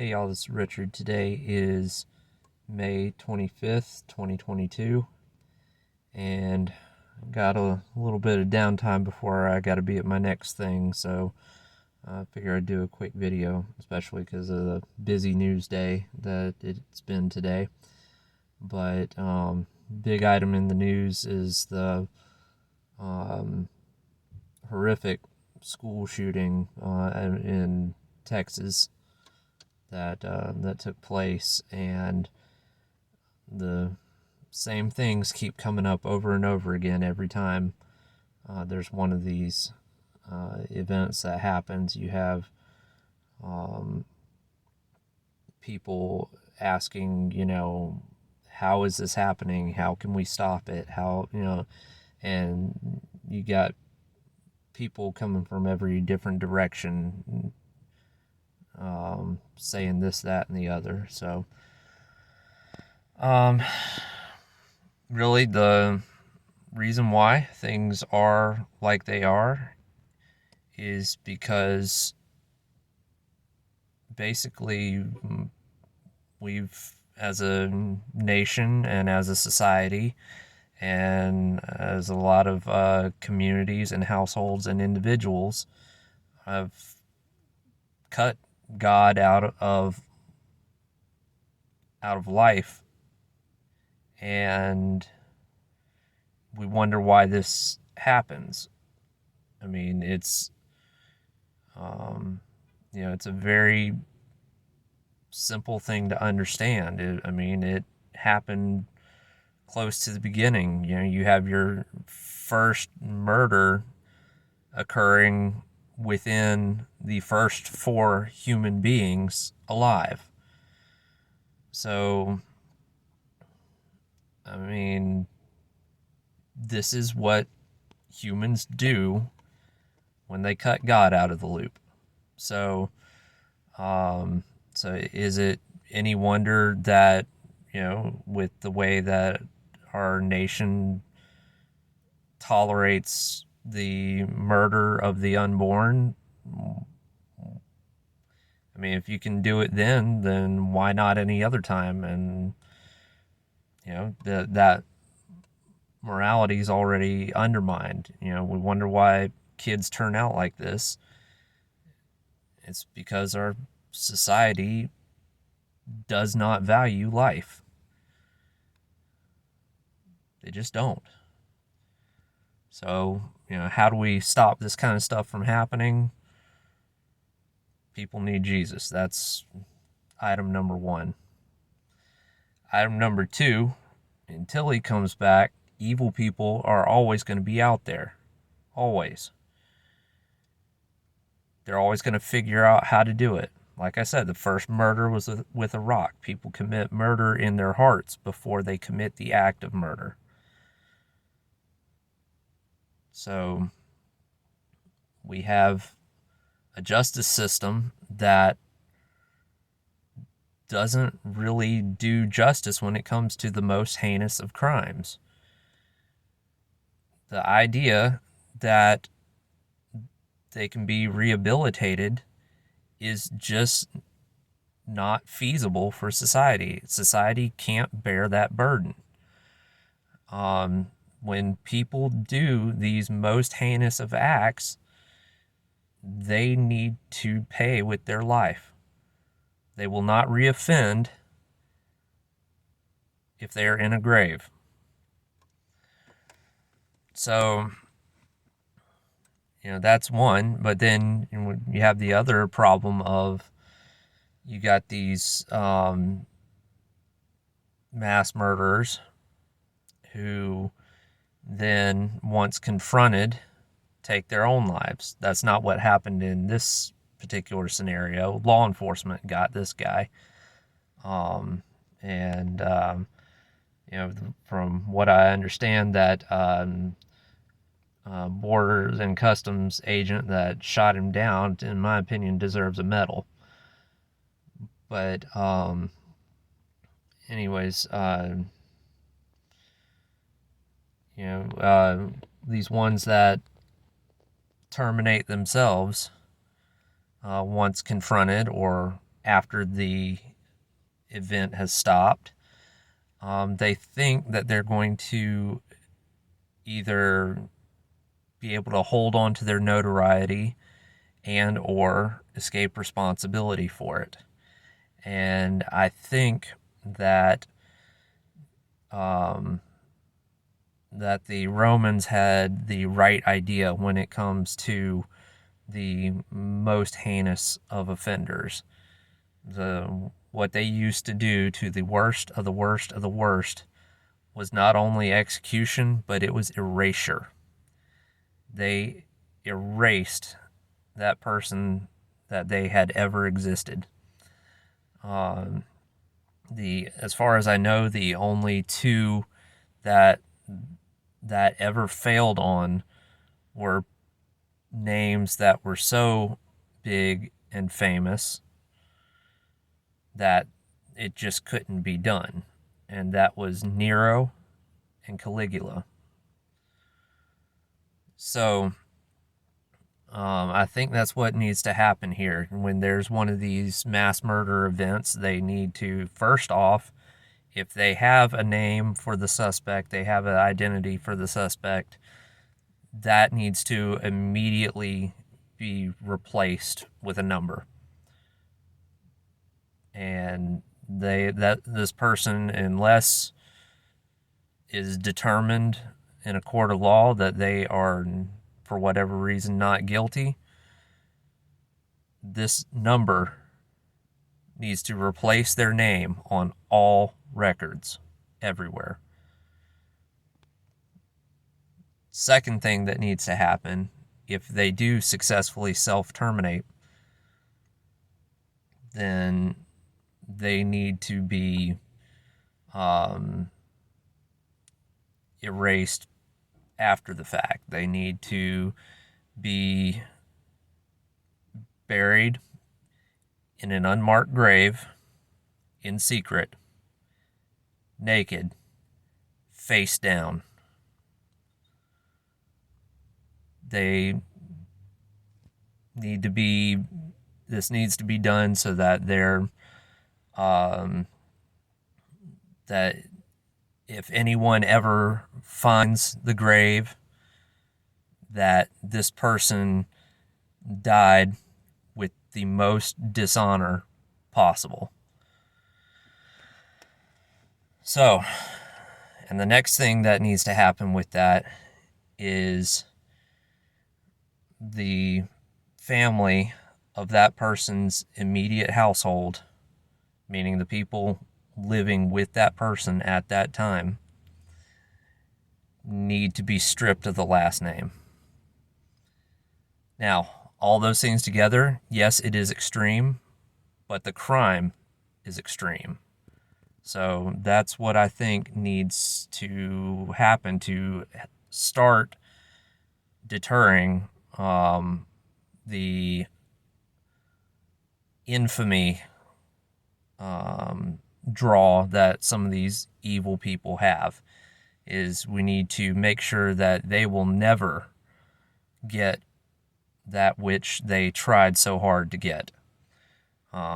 Hey y'all, this is Richard. Today is May 25th, 2022, and got a little bit of downtime before I got to be at my next thing, so I figure I'd do a quick video, especially because of the busy news day that it's been today. But big item in the news is the horrific school shooting in Texas that took place, and the same things keep coming up over and over again every time there's one of these events that happens. You have people asking, how is this happening? How can we stop it? And you got people coming from every different direction saying this, that, and the other. So, really, the reason why things are like they are is because basically we've, as a nation and as a society and as a lot of communities and households and individuals, have cut God out of life, and we wonder why this happens. I mean, it's it's a very simple thing to understand. It happened close to the beginning. You have your first murder occurring within the first 4 human beings alive. So, I mean, this is what humans do when they cut God out of the loop. So, is it any wonder that, with the way that our nation tolerates the murder of the unborn? I mean, if you can do it then why not any other time? And, that morality is already undermined. We wonder why kids turn out like this. It's because our society does not value life. They just don't. So, how do we stop this kind of stuff from happening? People need Jesus. That's item number 1. Item number 2, until he comes back, evil people are always going to be out there. Always. They're always going to figure out how to do it. Like I said, the first murder was with a rock. People commit murder in their hearts before they commit the act of murder. So we have a justice system that doesn't really do justice when it comes to the most heinous of crimes. The idea that they can be rehabilitated is just not feasible for society. Society can't bear that burden. When people do these most heinous of acts, they need to pay with their life. They will not reoffend if they are in a grave. So, that's one. But then you have the other problem of you got these mass murderers who then, once confronted, take their own lives. That's not what happened in this particular scenario. Law enforcement got this guy. From what I understand, that Borders and Customs agent that shot him down, in my opinion, deserves a medal. But anyways, these ones that terminate themselves once confronted or after the event has stopped. They think that they're going to either be able to hold on to their notoriety and or escape responsibility for it. And I think that that the Romans had the right idea when it comes to the most heinous of offenders. What they used to do to the worst of the worst of the worst was not only execution, but it was erasure. They erased that person that they had ever existed. As far as I know, the only two that ever failed on were names that were so big and famous that it just couldn't be done. And that was Nero and Caligula. So I think that's what needs to happen here. When there's one of these mass murder events, they need to, first off, if they have a name for the suspect, they have an identity for the suspect, that needs to immediately be replaced with a number. And this person, unless is determined in a court of law that they are, for whatever reason, not guilty, this number needs to replace their name on all records everywhere. Second thing that needs to happen, if they do successfully self-terminate, then they need to be erased after the fact. They need to be buried in an unmarked grave in secret, naked, face down. This needs to be done so that that if anyone ever finds the grave, that this person died with the most dishonor possible. So, and the next thing that needs to happen with that is the family of that person's immediate household, meaning the people living with that person at that time, need to be stripped of the last name. Now, all those things together, yes, it is extreme, but the crime is extreme. So that's what I think needs to happen to start deterring the infamy draw that some of these evil people have. Is we need to make sure that they will never get that which they tried so hard to get.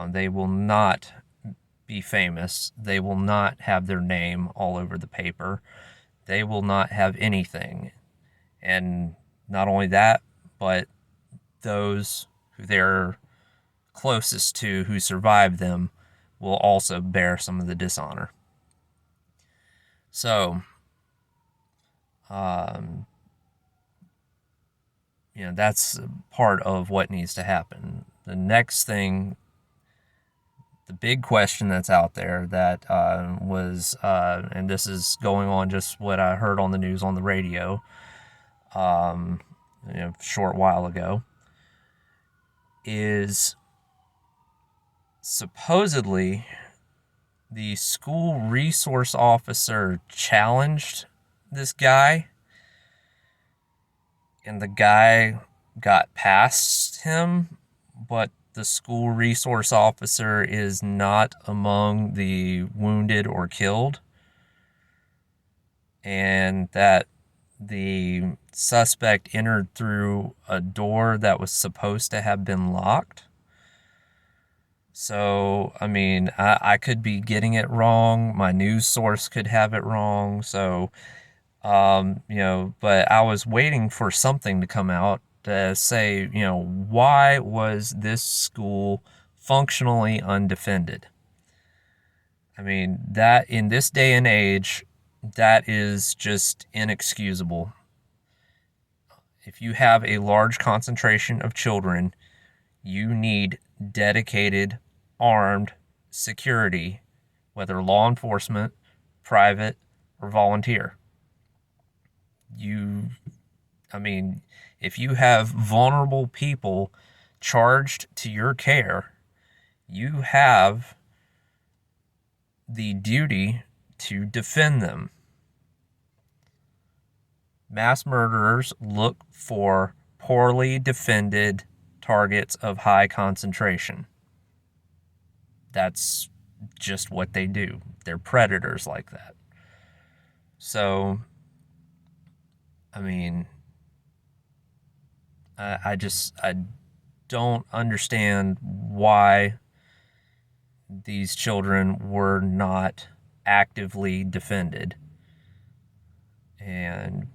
They will not be famous. They will not have their name all over the paper. They will not have anything. And not only that, but those who they're closest to, who survived them, will also bear some of the dishonor. So, that's part of what needs to happen. The next thing, the big question that's out there that was, and this is going on just what I heard on the news on the radio, a short while ago, is supposedly the school resource officer challenged this guy, and the guy got past him, but the school resource officer is not among the wounded or killed, and that the suspect entered through a door that was supposed to have been locked. So, I mean, I could be getting it wrong. My news source could have it wrong. So, but I was waiting for something to come out to say, why was this school functionally undefended? I mean, that in this day and age, that is just inexcusable. If you have a large concentration of children, you need dedicated, armed security, whether law enforcement, private, or volunteer. You, I mean, if you have vulnerable people charged to your care, you have the duty to defend them. Mass murderers look for poorly defended targets of high concentration. That's just what they do. They're predators like that. So, I mean, I don't understand why these children were not actively defended. And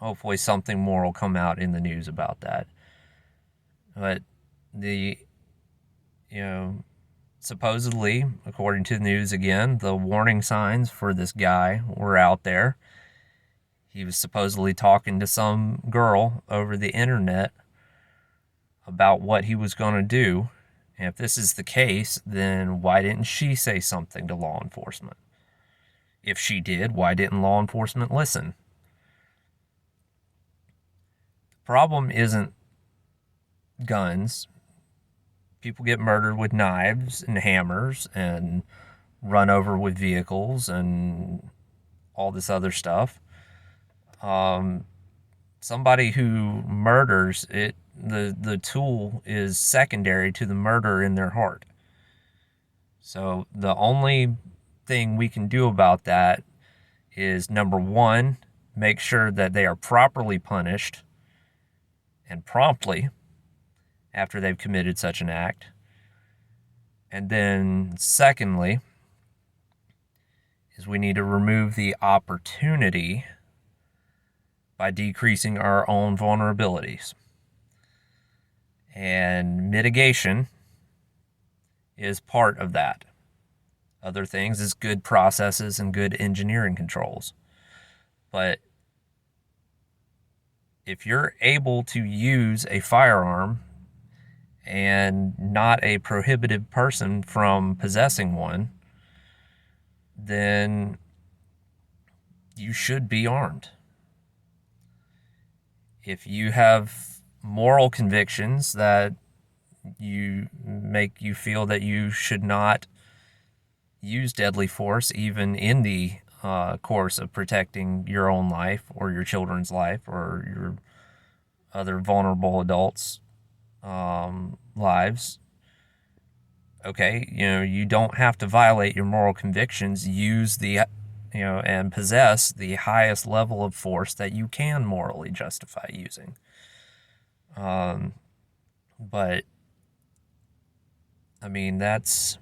hopefully something more will come out in the news about that. But the, you know, supposedly, according to the news again, the warning signs for this guy were out there. He was supposedly talking to some girl over the internet about what he was going to do. And if this is the case, then why didn't she say something to law enforcement? If she did, why didn't law enforcement listen? The problem isn't guns. People get murdered with knives and hammers and run over with vehicles and all this other stuff. Somebody who murders it, the tool is secondary to the murder in their heart. So the only thing we can do about that is, number one, make sure that they are properly punished and promptly after they've committed such an act. And then secondly, is we need to remove the opportunity by decreasing our own vulnerabilities. And mitigation is part of that. Other things is good processes and good engineering controls. But if you're able to use a firearm and not a prohibited person from possessing one, then you should be armed. If you have moral convictions that you make you feel that you should not use deadly force, even in the course of protecting your own life or your children's life or your other vulnerable adults' lives, okay, you don't have to violate your moral convictions. Use the, and possess the highest level of force that you can morally justify using. But I mean, that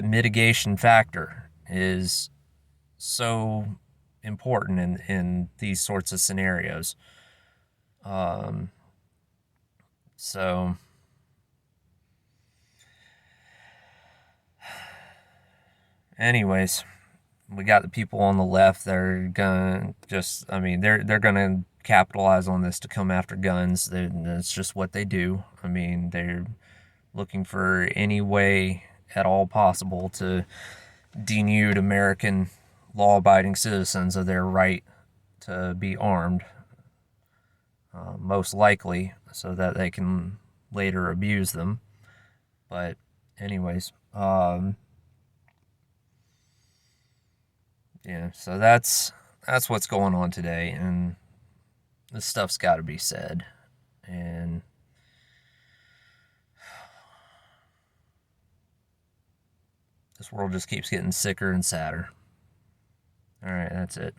mitigation factor is so important in these sorts of scenarios. So anyways, we got the people on the left that are gonna just, I mean, they're gonna capitalize on this to come after guns. That's just what they do. I mean, they're looking for any way at all possible to denude American law-abiding citizens of their right to be armed, most likely so that they can later abuse them. But anyways, yeah, so that's what's going on today, and this stuff's got to be said. And this world just keeps getting sicker and sadder. All right, that's it.